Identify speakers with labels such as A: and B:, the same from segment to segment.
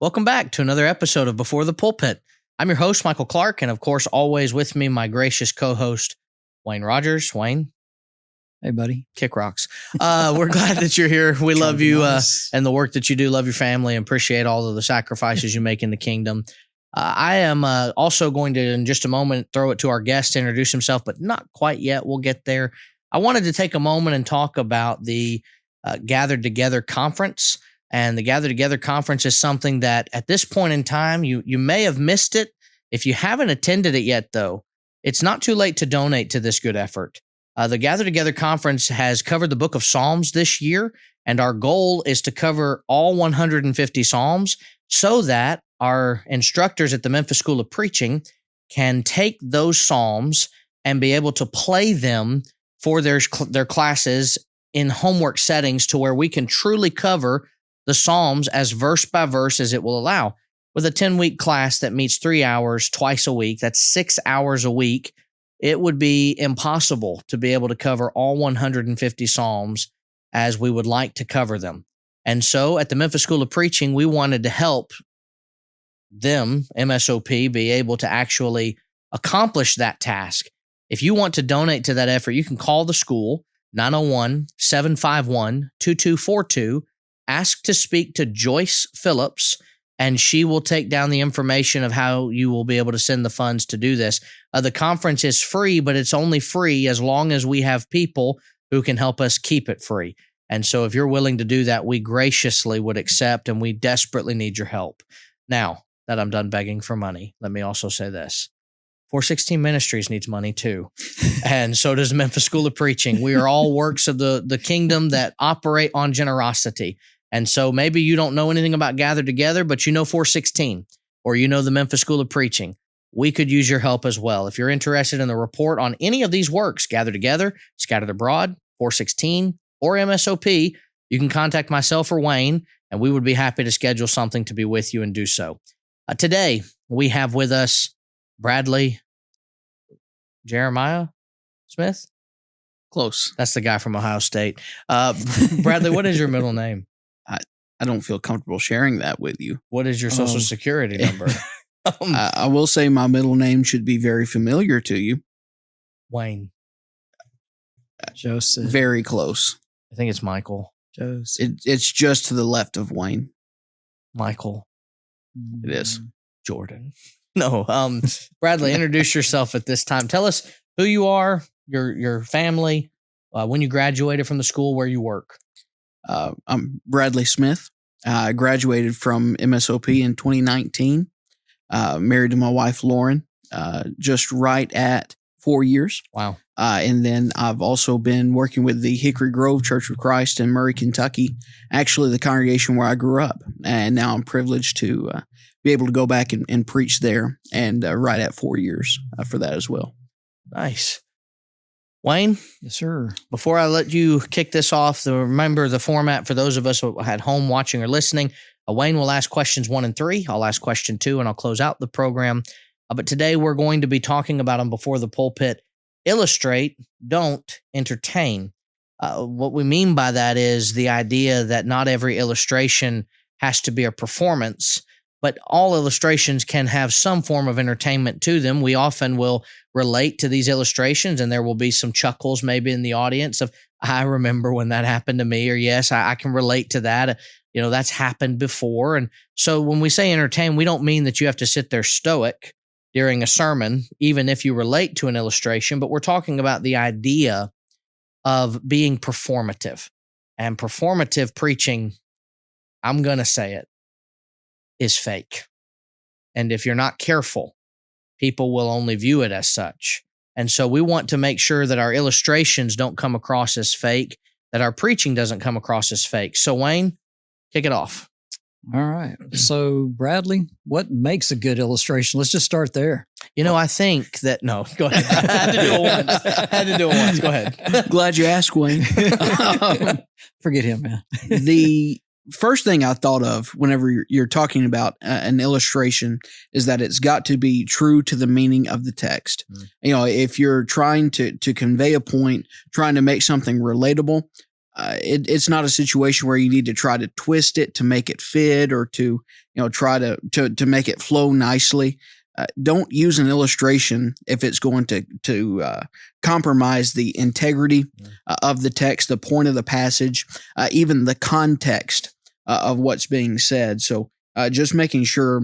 A: Welcome back to another episode of Before the Pulpit. I'm your host, Michael Clark, and of course, always with me, my gracious co-host, Wayne Rogers. Wayne.
B: Hey, buddy.
A: Kick rocks. We're glad that you're here. We love you
B: nice.
A: And the work that you do. Love your family and appreciate all of the sacrifices you make in the kingdom. I am also going to, in just a moment, throw it to our guest to introduce himself, but not quite yet. We'll get there. I wanted to take a moment and talk about the Gathered Together Conference. And the Gather Together Conference is something that at this point in time, you may have missed it. If you haven't attended it yet, though, it's not too late to donate to this good effort. The Gather Together Conference has covered the book of Psalms this year, and our goal is to cover all 150 Psalms so that our instructors at the Memphis School of Preaching can take those Psalms and be able to play them for their classes in homework settings to where we can truly cover the Psalms as verse by verse as it will allow. With a 10-week class that meets 3 hours twice a week, that's 6 hours a week, it would be impossible to be able to cover all 150 Psalms as we would like to cover them. And so at the Memphis School of Preaching, we wanted to help them, MSOP, be able to actually accomplish that task. If you want to donate to that effort, you can call the school, 901-751-2242, ask to speak to Joyce Phillips, and she will take down the information of how you will be able to send the funds to do this. The conference is free, but it's only free as long as we have people who can help us keep it free. And so if you're willing to do that, we graciously would accept, and we desperately need your help. Now that I'm done begging for money, let me also say this. 416 Ministries needs money too. And so does Memphis School of Preaching. We are all works of the kingdom that operate on generosity. And so maybe you don't know anything about Gather Together, but you know 416, or you know the Memphis School of Preaching. We could use your help as well. If you're interested in the report on any of these works, Gather Together, Scattered Abroad, 416, or MSOP, you can contact myself or Wayne, and we would be happy to schedule something to be with you and do so. Today, we have with us Bradley Jeremiah Smith?
C: Close.
A: That's the guy from Ohio State. Bradley, what is your middle name?
C: I don't feel comfortable sharing that with you.
A: What is your social security number?
C: I will say my middle name should be very familiar to you.
A: Wayne.
B: Joseph.
C: Very close.
A: I think it's Michael.
B: Joseph.
C: It's just to the left of Wayne.
A: Michael.
C: It is.
A: Jordan. No. Bradley, introduce yourself at this time. Tell us who you are, your family, when you graduated from the school, where you work.
C: I'm Bradley Smith. I graduated from MSOP in 2019. Married to my wife, Lauren, just right at 4 years.
A: Wow.
C: And then I've also been working with the Hickory Grove Church of Christ in Murray, Kentucky, actually the congregation where I grew up. And now I'm privileged to be able to go back and preach there, and right at 4 years for that as well.
A: Nice. Wayne?
B: Yes, sir.
A: Before I let you kick this off, remember the format for those of us who at home watching or listening. Wayne will ask questions 1 and 3. I'll ask question 2, and I'll close out the program. But today we're going to be talking about them before the pulpit. Illustrate, don't entertain. What we mean by that is the idea that not every illustration has to be a performance, but all illustrations can have some form of entertainment to them. We often will relate to these illustrations, and there will be some chuckles maybe in the audience of, I remember when that happened to me, or yes, I can relate to that. That's happened before. And so when we say entertain, we don't mean that you have to sit there stoic during a sermon, even if you relate to an illustration, but we're talking about the idea of being performative. And performative preaching, I'm going to say it, is fake. And if you're not careful, people will only view it as such. And so we want to make sure that our illustrations don't come across as fake, that our preaching doesn't come across as fake. So Wayne, kick it off.
B: All right. So Bradley, what makes a good illustration? Let's just start there.
A: I think that, no, go ahead. I had to do it once. Go ahead.
C: Glad you asked, Wayne.
B: Forget him, man.
C: The first thing I thought of whenever you're talking about an illustration is that it's got to be true to the meaning of the text. If you're trying to convey a point, trying to make something relatable, It's not a situation where you need to try to twist it to make it fit or to try to make it flow nicely. Don't use an illustration if it's going to compromise the integrity of the text, the point of the passage, even the context of what's being said. So just making sure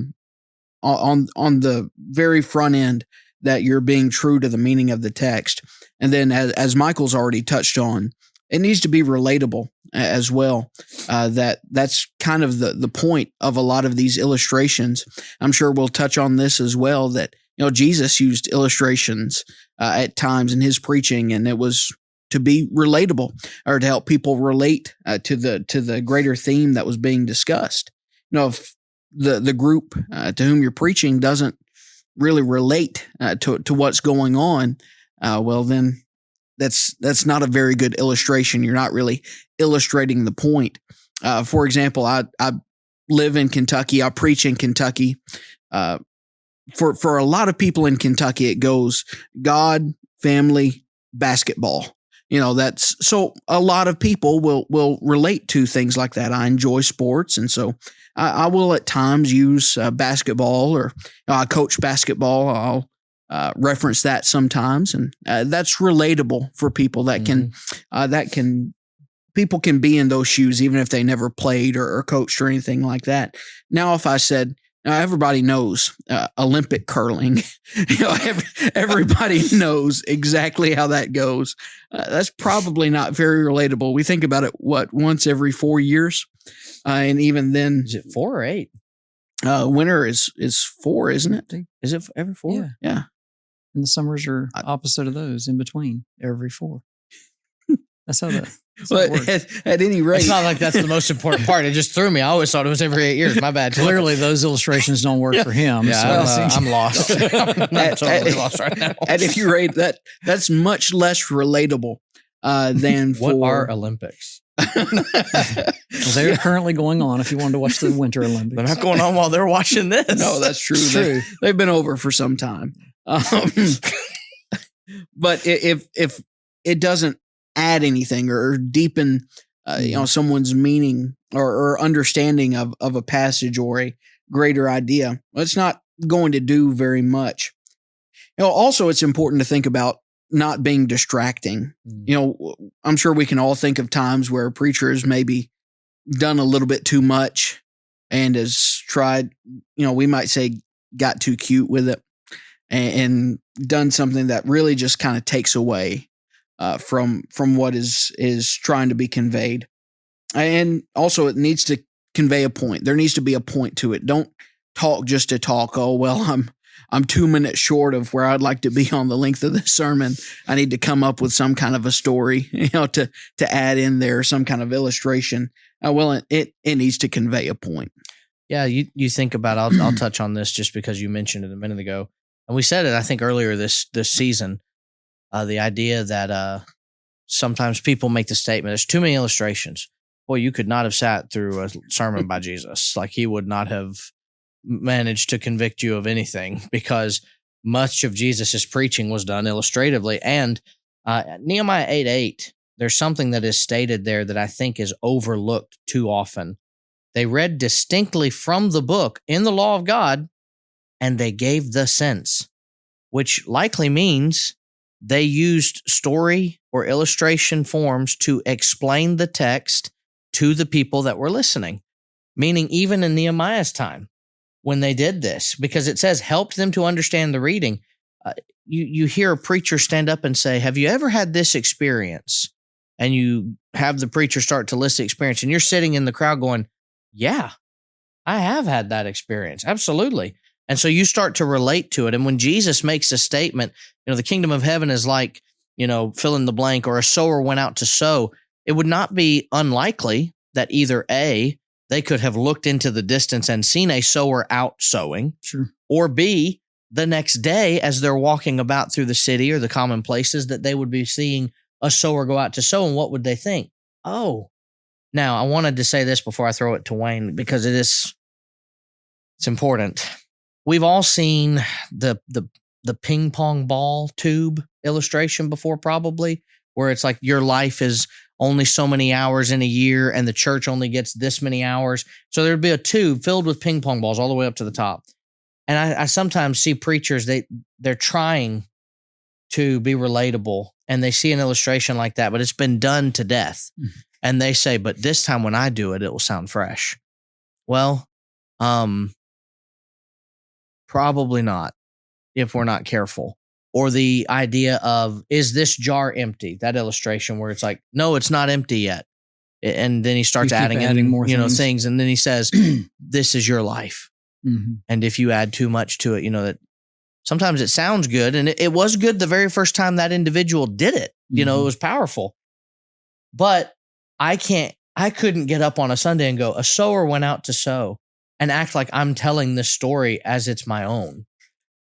C: on the very front end that you're being true to the meaning of the text. And then as Michael's already touched on, it needs to be relatable as well. That's kind of the point of a lot of these illustrations. I'm sure we'll touch on this as well, that Jesus used illustrations at times in his preaching, and it was to be relatable or to help people relate to the greater theme that was being discussed. If the group to whom you're preaching doesn't really relate to what's going on, well then that's not a very good illustration. You're not really illustrating the point. For example, I live in Kentucky. I preach in Kentucky. For a lot of people in Kentucky, it goes God, family, basketball. That's so a lot of people will relate to things like that. I enjoy sports, and so I will at times use basketball, or I coach basketball. I'll reference that sometimes, and that's relatable for people that can people can be in those shoes even if they never played or coached or anything like that. Now, if I said everybody knows Olympic curling, everybody knows exactly how that goes. That's probably not very relatable. We think about it once every 4 years, and even then,
A: is it 4 or 8?
C: Winter is 4, isn't it?
A: Is it every 4?
C: Yeah.
B: And the summers are opposite of those, in between every 4. That's how that works.
C: At any rate,
A: it's not like that's the most important part. It just threw me. I always thought it was every 8 years. My bad.
B: Clearly, those illustrations don't work for him.
A: Yeah,
B: so.
A: I'm lost. I'm totally lost right now.
C: And if you rate that's much less relatable than
A: what
C: for
A: are Olympics.
B: They're currently going on. If you wanted to watch the Winter Olympics,
A: they're not going on while they're watching this.
C: No, that's true. They've been over for some time. But if it doesn't add anything or deepen, someone's meaning or understanding of a passage or a greater idea, it's not going to do very much. Also, it's important to think about not being distracting. I'm sure we can all think of times where a preacher has maybe done a little bit too much and has tried, we might say got too cute with it and done something that really just kind of takes away from what is trying to be conveyed. And also it needs to convey a point. There needs to be a point to it. Don't talk just to talk. Oh, well, I'm 2 minutes short of where I'd like to be on the length of this sermon. I need to come up with some kind of a story, to add in there, some kind of illustration. Well, it needs to convey a point.
A: Yeah, you think about. I'll touch on this just because you mentioned it a minute ago, and we said it I think earlier this season. The idea that sometimes people make the statement, "There's too many illustrations." Boy, you could not have sat through a sermon by Jesus. Like, he would not have managed to convict you of anything, because much of Jesus's preaching was done illustratively. And Nehemiah 8:8, there's something that is stated there that I think is overlooked too often. They read distinctly from the book in the law of God, and they gave the sense, which likely means they used story or illustration forms to explain the text to the people that were listening. Meaning, even in Nehemiah's time, when they did this, because it says helped them to understand the reading. You hear a preacher stand up and say, "Have you ever had this experience?" And you have the preacher start to list the experience, and you're sitting in the crowd going, "Yeah, I have had that experience. Absolutely." And so you start to relate to it. And when Jesus makes a statement, the kingdom of heaven is like, fill in the blank, or a sower went out to sow, it would not be unlikely that either A, they could have looked into the distance and seen a sower out sowing,
B: Sure.
A: or B, the next day as they're walking about through the city or the common places, that they would be seeing a sower go out to sow. And what would they think? Oh, now I wanted to say this before I throw it to Wayne, because it's important. We've all seen the ping pong ball tube illustration before, probably, where it's like your life is only so many hours in a year and the church only gets this many hours. So there'd be a tube filled with ping pong balls all the way up to the top. And I sometimes see preachers, they're trying to be relatable and they see an illustration like that, but it's been done to death. Mm-hmm. And they say, but this time when I do it, it will sound fresh. Well, probably not if we're not careful. Or the idea of, is this jar empty? That illustration where it's like, no, it's not empty yet. And then he starts adding more things. And then he says, this is your life. Mm-hmm. And if you add too much to it, that sometimes it sounds good. And it was good the very first time that individual did it. It was powerful. But I couldn't get up on a Sunday and go, a sower went out to sow, and act like I'm telling this story as it's my own.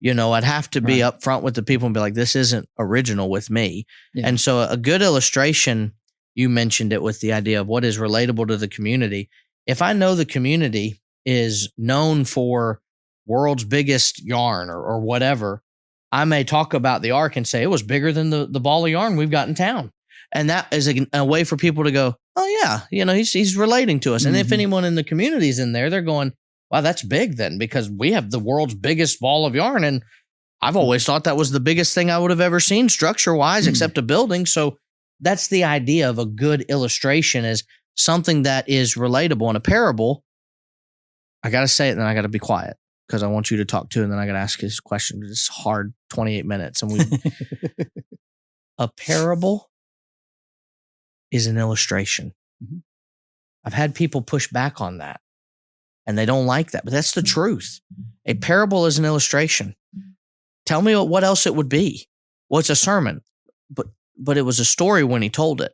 A: I'd have to be upfront with the people and be like, this isn't original with me. Yeah. And so a good illustration, you mentioned it with the idea of what is relatable to the community. If I know the community is known for world's biggest yarn or whatever, I may talk about the ark and say it was bigger than the ball of yarn we've got in town. And that is a way for people to go, oh yeah, he's relating to us. Mm-hmm. And if anyone in the community is in there, they're going, wow, that's big then, because we have the world's biggest ball of yarn. And I've always thought that was the biggest thing I would have ever seen structure-wise, except a building. So that's the idea of a good illustration, is something that is relatable. In a parable, I got to say it and then I got to be quiet because I want you to talk too. And then I got to ask his question. It's hard, 28 minutes. And a parable is an illustration. Mm-hmm. I've had people push back on that. And they don't like that, but that's the truth. A parable is an illustration. Tell me what else it would be. Well, it's a sermon, but it was a story when he told it.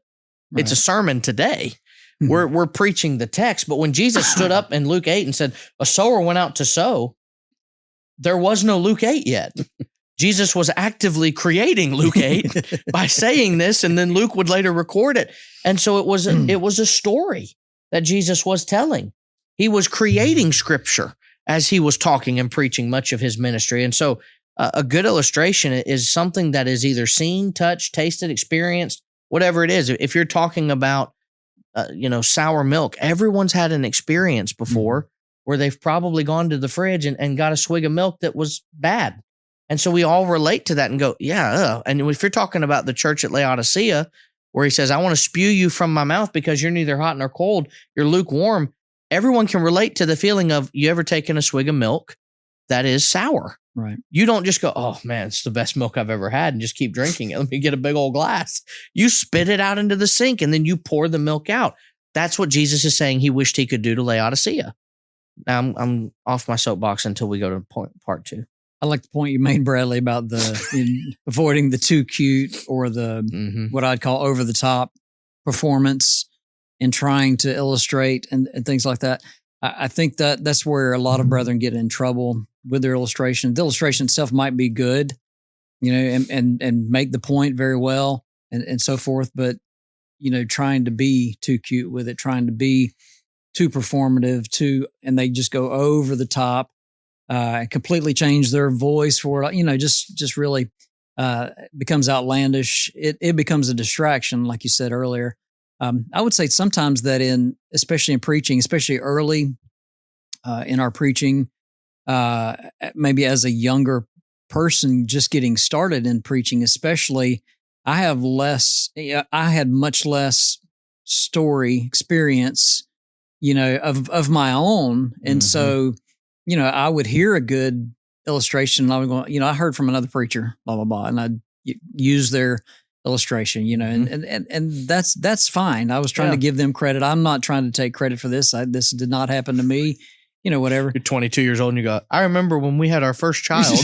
A: Right. It's a sermon today. We're preaching the text, but when Jesus stood up in Luke 8 and said, a sower went out to sow, there was no Luke 8 yet. Jesus was actively creating Luke 8 by saying this, and then Luke would later record it. And so it was a story that Jesus was telling. He was creating scripture as he was talking and preaching much of his ministry. And so a good illustration is something that is either seen, touched, tasted, experienced, whatever it is. If you're talking about, sour milk, everyone's had an experience before where they've probably gone to the fridge and got a swig of milk that was bad. And so we all relate to that and go, yeah. And if you're talking about the church at Laodicea, where he says, I want to spew you from my mouth because you're neither hot nor cold, you're lukewarm. Everyone can relate to the feeling of, you ever taken a swig of milk that is sour?
B: Right.
A: You don't just go, oh man, it's the best milk I've ever had, and just keep drinking it. Let me get a big old glass. You spit it out into the sink and then you pour the milk out. That's what Jesus is saying he wished he could do to Laodicea. Now I'm off my soapbox until we go to part 2.
B: I like the point you made, Bradley, about the avoiding the too cute or the what I'd call over the top performance and trying to illustrate and things like that. I think that's where a lot of brethren get in trouble with their illustration. The illustration itself might be good, and make the point very well and so forth, but, trying to be too cute with it, trying to be too performative, and they just go over the top, completely change their voice for it, just really becomes outlandish. It becomes a distraction, like you said earlier. I would say sometimes that especially in preaching, especially early in our preaching, maybe as a younger person just getting started in preaching, especially, I had much less story experience, of my own. And so, I would hear a good illustration and I would go, I heard from another preacher, blah, blah, blah. And I'd use their illustration, and that's fine. I was trying to give them credit. I'm not trying to take credit for this. This did not happen to me, whatever.
A: You're 22 years old and you go, I remember when we had our first child.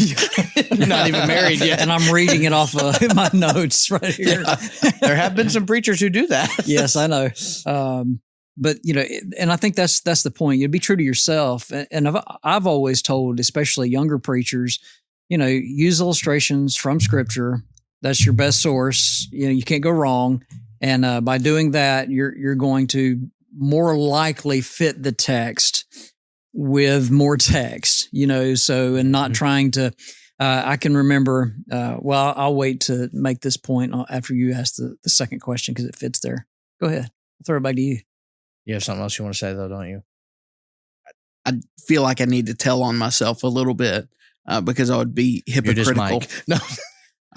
A: You're not even married yet.
B: And I'm reading it off of my notes right here.
A: Yeah. There have been some preachers who do that.
B: Yes, I know. But, and I think that's the point. You be true to yourself. And I've always told, especially younger preachers, use illustrations from Scripture. That's your best source. You can't go wrong. And by doing that, you're going to more likely fit the text with more text, and not trying to I can remember. Well, I'll wait to make this point after you ask the second question because it fits there. Go ahead. I'll throw it back to you.
A: You have something else you want to say, though, don't you?
C: I feel like I need to tell on myself a little bit because I would be hypocritical.
A: No.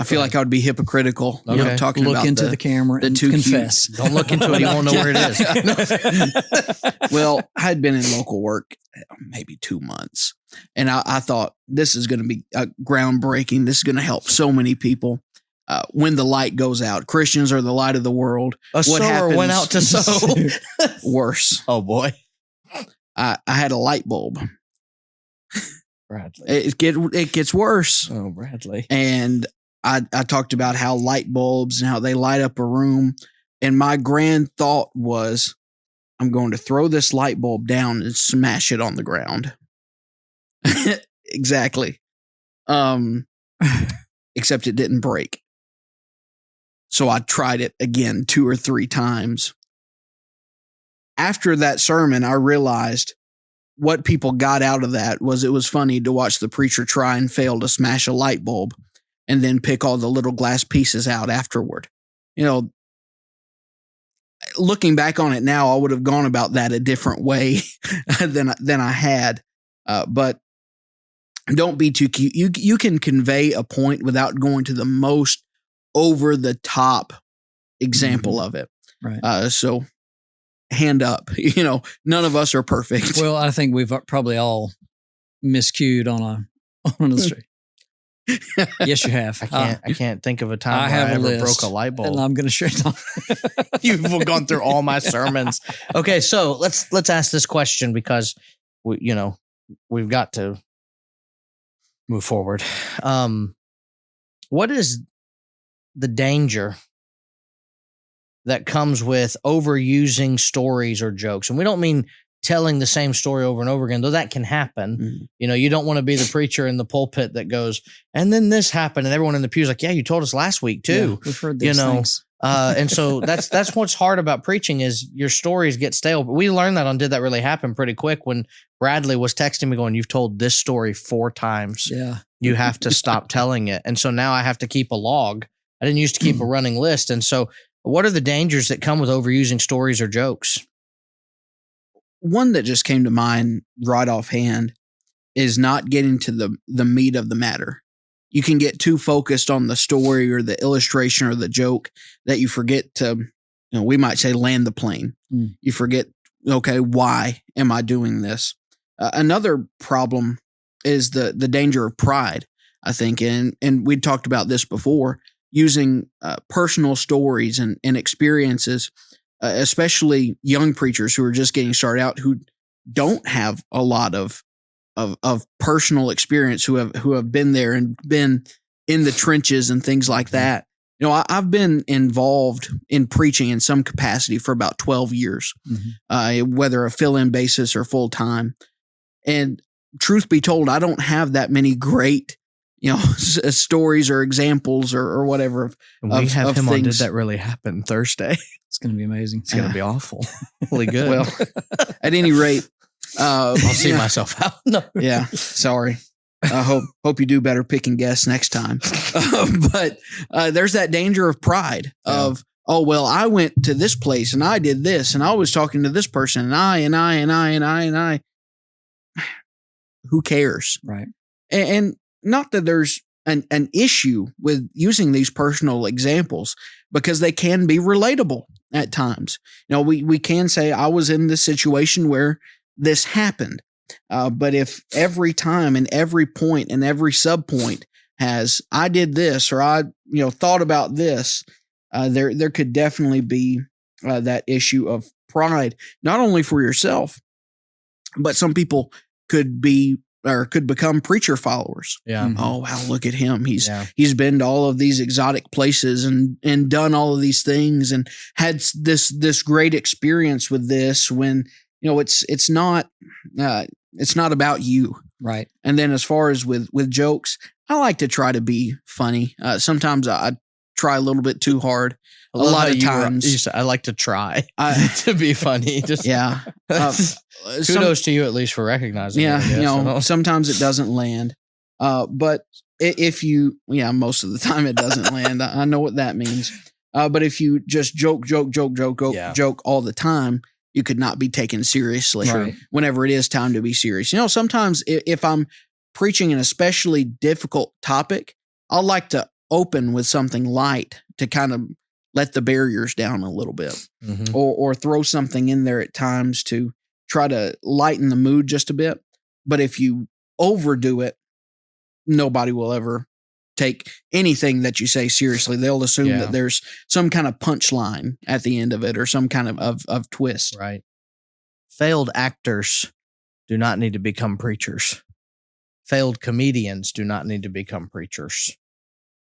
C: I feel like I would be hypocritical.
A: Okay.
C: Talking
B: look
C: about
B: into the camera and confess.
A: Don't look into it. You won't know where it is.
C: Well, I had been in local work maybe 2 months, and I thought this is going to be groundbreaking. This is going to help so many people. When the light goes out, Christians are the light of the world.
A: A sower went out to sow.
C: Worse.
A: Oh boy.
C: I had a light bulb.
A: Bradley.
C: It gets worse.
A: Oh, Bradley.
C: And I talked about how light bulbs and how they light up a room. And my grand thought was, I'm going to throw this light bulb down and smash it on the ground. Exactly. Except it didn't break. So I tried it again 2 or 3 times. After that sermon, I realized what people got out of that was it was funny to watch the preacher try and fail to smash a light bulb and then pick all the little glass pieces out afterward. Looking back on it now, I would have gone about that a different way than I had. But don't be too cute. You can convey a point without going to the most over the top example of it.
B: Right.
C: So hand up, none of us are perfect.
B: Well, I think we've probably all miscued on the street. Yes, you have.
A: I can't think of a time
B: I
A: where
B: have
A: I
B: a
A: ever
B: list,
A: broke a light bulb.
B: and I'm going to share it.
A: You've gone through all my sermons. Okay, so let's ask this question because we've got to move forward. What is the danger that comes with overusing stories or jokes? And we don't mean telling the same story over and over again, though that can happen.
C: Mm-hmm.
A: You don't want to be the preacher in the pulpit that goes, and then this happened, and everyone in the pew's like, yeah, you told us last week too.
B: Yeah, we've heard these things.
A: And so that's what's hard about preaching is your stories get stale. But we learned that on Did That Really Happen pretty quick when Bradley was texting me going, you've told this story 4 times.
B: Yeah.
A: You have to stop telling it. And so now I have to keep a log. I didn't used to keep a running list. And so what are the dangers that come with overusing stories or jokes?
C: One that just came to mind right offhand is not getting to the meat of the matter. You can get too focused on the story or the illustration or the joke that you forget to, we might say land the plane. You forget, okay, why am I doing this? Another problem is the danger of pride, I think. And we talked about this before, using personal stories and experiences, especially young preachers who are just getting started out, who don't have a lot of personal experience, who have been there and been in the trenches and things like that. I've been involved in preaching in some capacity for about 12 years, whether a fill-in basis or full-time. And truth be told, I don't have that many great, stories or examples or whatever.
A: We have him on Did That Really Happen Thursday.
B: It's going to be amazing.
A: It's going to be awful. Really good.
C: Well, at any rate,
A: I'll see myself out. No.
C: Yeah. Sorry. I hope you do better picking guests next time. But there's that danger of pride of, oh, well, I went to this place and I did this and I was talking to this person and I. Who cares?
B: Right.
C: And not that there's an issue with using these personal examples, because they can be relatable at times. We can say, I was in this situation where this happened. But if every time and every point and every subpoint has, I did this, or I, thought about this, there could definitely be that issue of pride, not only for yourself, but some people could become preacher followers.
A: Yeah.
B: Mm-hmm.
C: Oh, wow, look at him. He's been to all of these exotic places and done all of these things and had this great experience with this, when it's not about you.
B: Right.
C: And then as far as with jokes, I like to try to be funny. Sometimes I try a little bit too hard. A lot of times
A: I like to try to be funny. Just
C: yeah.
A: Kudos to you at least for recognizing.
C: Yeah.
A: it, I guess.
C: Sometimes it doesn't land. But If you, most of the time it doesn't land. I know what that means. But if you just joke all the time, you could not be taken seriously whenever it is time to be serious. Sometimes if I'm preaching an especially difficult topic, I'll like to open with something light to kind of let the barriers down a little bit, or throw something in there at times to try to lighten the mood just a bit. But if you overdo it, nobody will ever take anything that you say seriously. They'll assume that there's some kind of punchline at the end of it or some kind of twist.
A: Right. Failed actors do not need to become preachers. Failed comedians do not need to become preachers.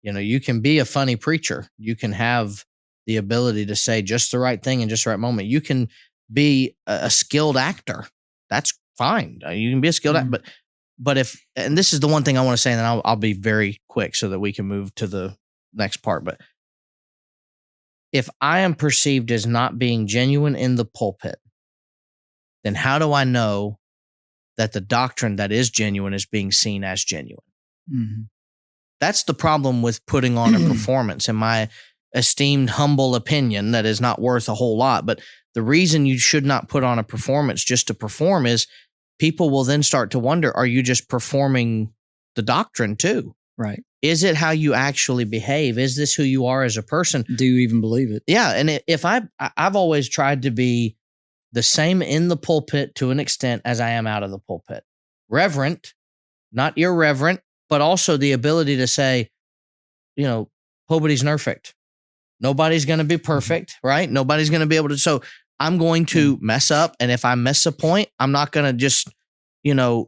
A: You can be a funny preacher. You can have the ability to say just the right thing in just the right moment. You can be a skilled actor. That's fine. You can be a skilled actor, but and this is the one thing I want to say, and then I'll be very quick so that we can move to the next part. But if I am perceived as not being genuine in the pulpit, then how do I know that the doctrine that is genuine is being seen as genuine? Mm-hmm. That's the problem with putting on a performance, in my esteemed, humble opinion, that is not worth a whole lot. But the reason you should not put on a performance just to perform is people will then start to wonder, are you just performing the doctrine too?
B: Right.
A: Is it how you actually behave? Is this who you are as a person?
B: Do you even believe it?
A: Yeah. And if I've always tried to be the same in the pulpit to an extent as I am out of the pulpit. Reverent, not irreverent, but also the ability to say, nobody's perfect. Nobody's going to be perfect, right? Nobody's going to be able to. So I'm going to mess up. And if I miss a point, I'm not going to just,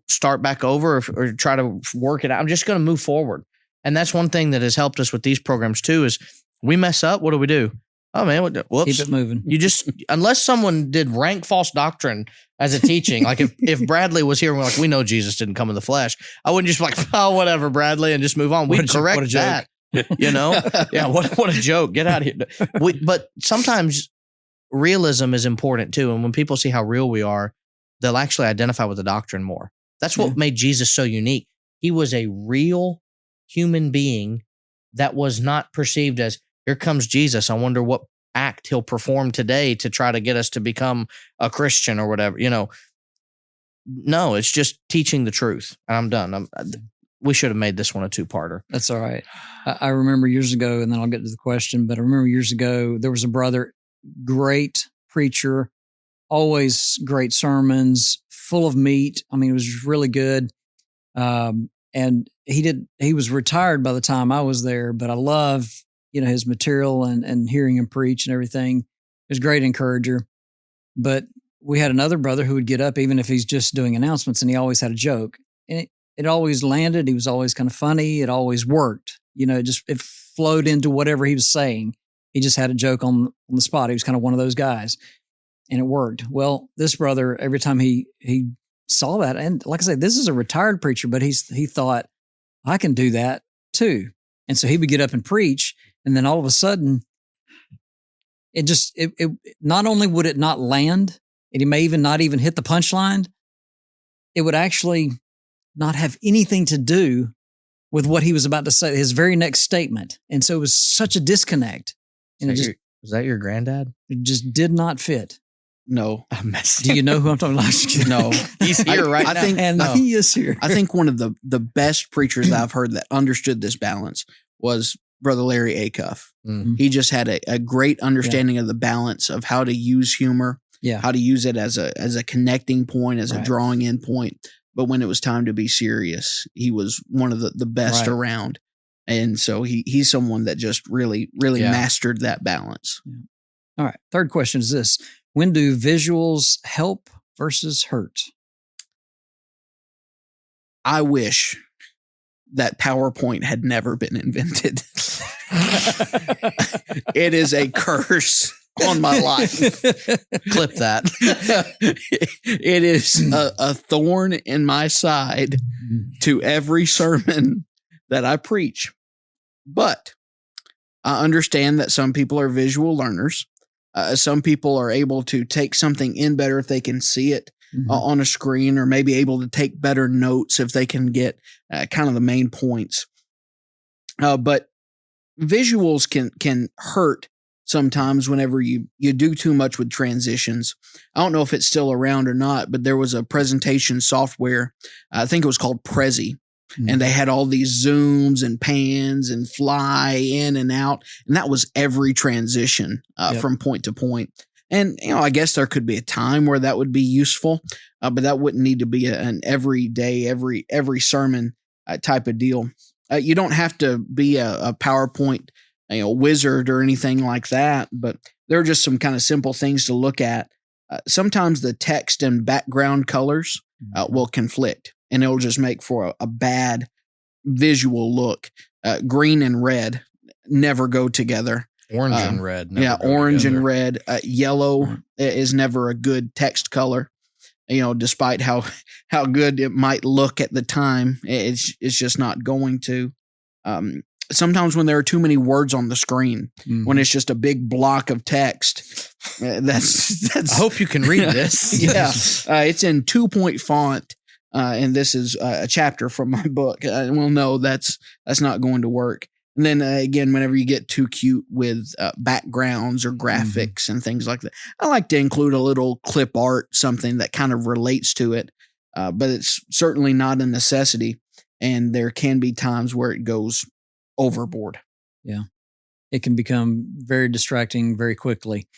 A: start back over or try to work it out. I'm just going to move forward. And that's one thing that has helped us with these programs too, is we mess up. What do? Oh man, whoops.
B: Keep it moving.
A: You just, unless someone did rank false doctrine as a teaching, like if Bradley was here and we're like, we know Jesus didn't come in the flesh, I wouldn't just be like, oh, whatever, Bradley, and just move on. We'd correct that. Yeah, what a joke. Get out of here. But sometimes realism is important too. And when people see how real we are, they'll actually identify with the doctrine more. That's what made Jesus so unique. He was a real human being that was not perceived as, here comes Jesus. I wonder what act he'll perform today to try to get us to become a Christian or whatever. No, it's just teaching the truth. And I'm done. We should have made this one a two-parter.
B: That's all right. I remember years ago, and then I'll get to the question, but I remember years ago, there was a brother, great preacher, always great sermons, full of meat. I mean, it was really good. And he was retired by the time I was there, but I love, his material and hearing him preach and everything. He was a great encourager. But we had another brother who would get up, even if he's just doing announcements, and he always had a joke. And it always landed. He was always kind of funny. It always worked. It flowed into whatever he was saying. He just had a joke on the spot. He was kind of one of those guys, and it worked. Well, this brother, every time he saw that, and like I said, this is a retired preacher, but he thought, I can do that too. And so he would get up and preach, and then all of a sudden, it not only would it not land, and he may even not even hit the punchline, it would actually not have anything to do with what he was about to say, his very next statement. And so it was such a disconnect. And
A: was that your granddad?
B: It just did not fit.
C: No.
B: Do you know who I'm talking about?
C: No.
A: He's here right now.
B: He is here.
C: I think one of the best preachers that I've heard that understood this balance was Brother Larry Acuff. Mm-hmm. He just had a great understanding of the balance of how to use humor, how to use it as a connecting point, as a drawing in point. But when it was time to be serious, he was one of the best around. And so he's someone that just really mastered that balance.
B: Yeah. All right. Third question is this. When do visuals help versus hurt?
C: I wish that PowerPoint had never been invented. It is a curse on my life.
A: Clip that.
C: It is a thorn in my side to every sermon that I preach. But I understand that some people are visual learners. Some people are able to take something in better if they can see it on a screen, or maybe able to take better notes if they can get kind of the main points. But visuals can hurt sometimes whenever you do too much with transitions. I don't know if it's still around or not, but there was a presentation software. I think it was called Prezi. And they had all these zooms and pans and fly in and out. And that was every transition from point to point. And, I guess there could be a time where that would be useful, but that wouldn't need to be an every day, every sermon type of deal. You don't have to be a PowerPoint wizard or anything like that, but there are just some kind of simple things to look at. Sometimes the text and background colors will conflict, and it'll just make for a bad visual look. Green and red never go together.
A: Orange and red.
C: Orange and red. Yellow is never a good text color. Despite how good it might look at the time, it's just not going to. Sometimes when there are too many words on the screen, when it's just a big block of text, that's.
A: I hope you can read this.
C: It's in 2-point font, and this is a chapter from my book. Well, no, that's not going to work. And then again, whenever you get too cute with backgrounds or graphics and things like that, I like to include a little clip art, something that kind of relates to it, but it's certainly not a necessity. And there can be times where it goes overboard.
B: Yeah, it can become very distracting very quickly,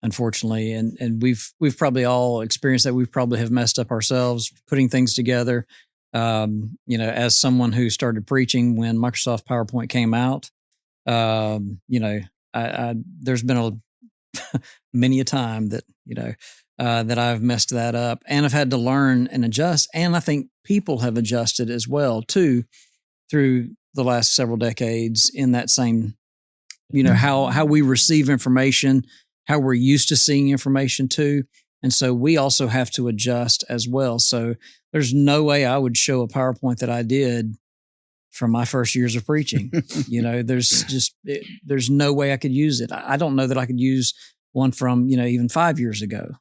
B: unfortunately. And we've probably all experienced that. We probably have messed up ourselves putting things together. As someone who started preaching when Microsoft PowerPoint came out, there's been many a time that, that I've messed that up, and I've had to learn and adjust. And I think people have adjusted as well too, through the last several decades in that same, how we receive information, how we're used to seeing information too. And so we also have to adjust as well. So there's no way I would show a PowerPoint that I did from my first years of preaching. There's no way I could use it. I don't know that I could use one from, even 5 years ago.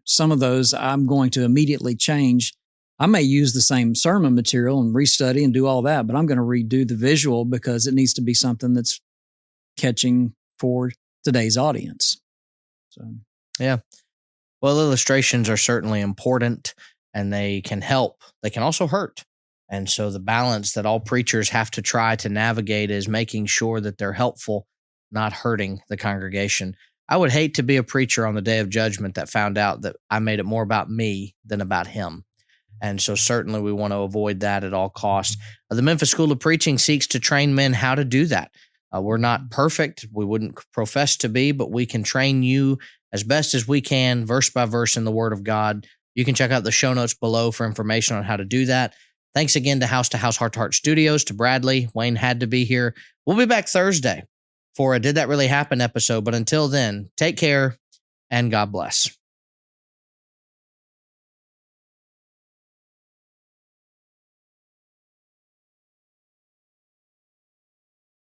B: Some of those I'm going to immediately change. I may use the same sermon material and restudy and do all that, but I'm going to redo the visual because it needs to be something that's catching for today's audience. So,
A: yeah. Well, illustrations are certainly important, and they can help. They can also hurt. And so the balance that all preachers have to try to navigate is making sure that they're helpful, not hurting the congregation. I would hate to be a preacher on the day of judgment that found out that I made it more about me than about him. And so certainly we want to avoid that at all costs. The Memphis School of Preaching seeks to train men how to do that. We're not perfect. We wouldn't profess to be, but we can train you as best as we can, verse by verse in the Word of God. You can check out the show notes below for information on how to do that. Thanks again to House, Heart to Heart Studios, to Bradley. Wayne had to be here. We'll be back Thursday for a Did That Really Happen episode. But until then, take care and God bless.